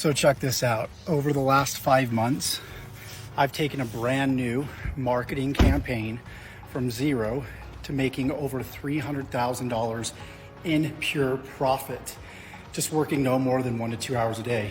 So check this out. Over the last 5 months, I've taken a brand new marketing campaign from zero to making over $300,000 in pure profit, just working no more than 1 to 2 hours a day.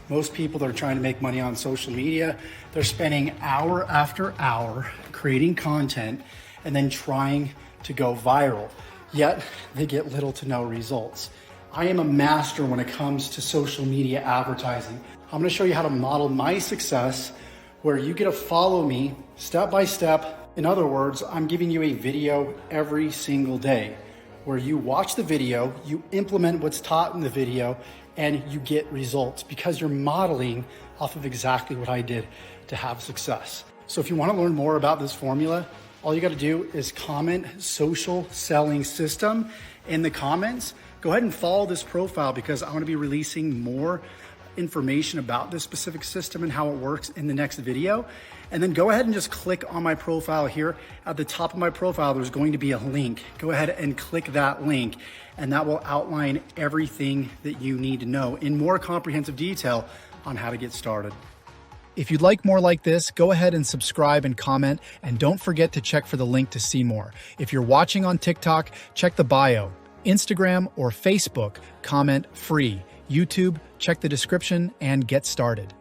Most people that are trying to make money on social media, they're spending hour after hour creating content and then trying to go viral, yet they get little to no results. I am a master when it comes to social media advertising. I'm gonna show you how to model my success where you get to follow me step by step. In other words, I'm giving you a video every single day where you watch the video, you implement what's taught in the video, and you get results because you're modeling off of exactly what I did to have success. So if you want to learn more about this formula, all you got to do is comment social selling system in the comments. Go ahead and follow this profile because I'm going to be releasing more information about this specific system and how it works in the next video. And then go ahead and just click on my profile here. At the top of my profile, there's going to be a link. Go ahead and click that link, and that will outline everything that you need to know in more comprehensive detail on how to get started. If you'd like more like this, go ahead and subscribe and comment, and don't forget to check for the link to see more. If you're watching on TikTok, check the bio. Instagram or Facebook, comment free. YouTube, check the description and get started.